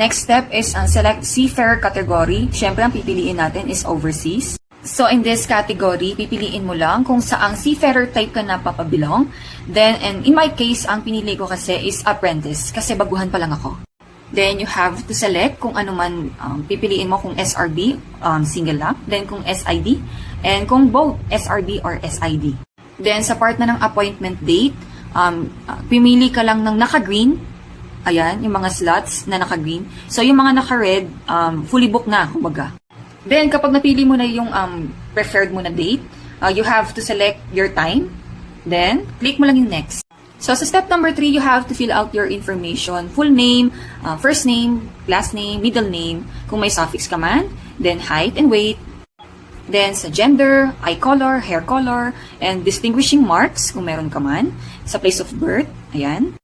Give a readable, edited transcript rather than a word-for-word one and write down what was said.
Next step is select seafarer category. Siyempre, ang pipiliin natin is overseas. So, in this category, pipiliin mo lang kung saang seafarer type ka na papabilong. Then, and in my case, ang pinili ko kasi is apprentice kasi baguhan pa lang ako. Then, you have to select kung ano man pipiliin mo, kung SRB, single up, then kung SID, and kung both SRB or SID. Then, sa part na ng appointment date, pimili ka lang ng naka-green. Ayan, yung mga slots na naka-green. So, yung mga naka-red, fully booked na, kumbaga. Then, kapag napili mo na yung preferred mo na date, you have to select your time. Then, click mo lang yung next. So, sa step number 3, you have to fill out your information. Full name, first name, last name, middle name, kung may suffix ka man. Then, height and weight. Then, sa gender, eye color, hair color, and distinguishing marks, kung meron ka man. Sa place of birth, ayan.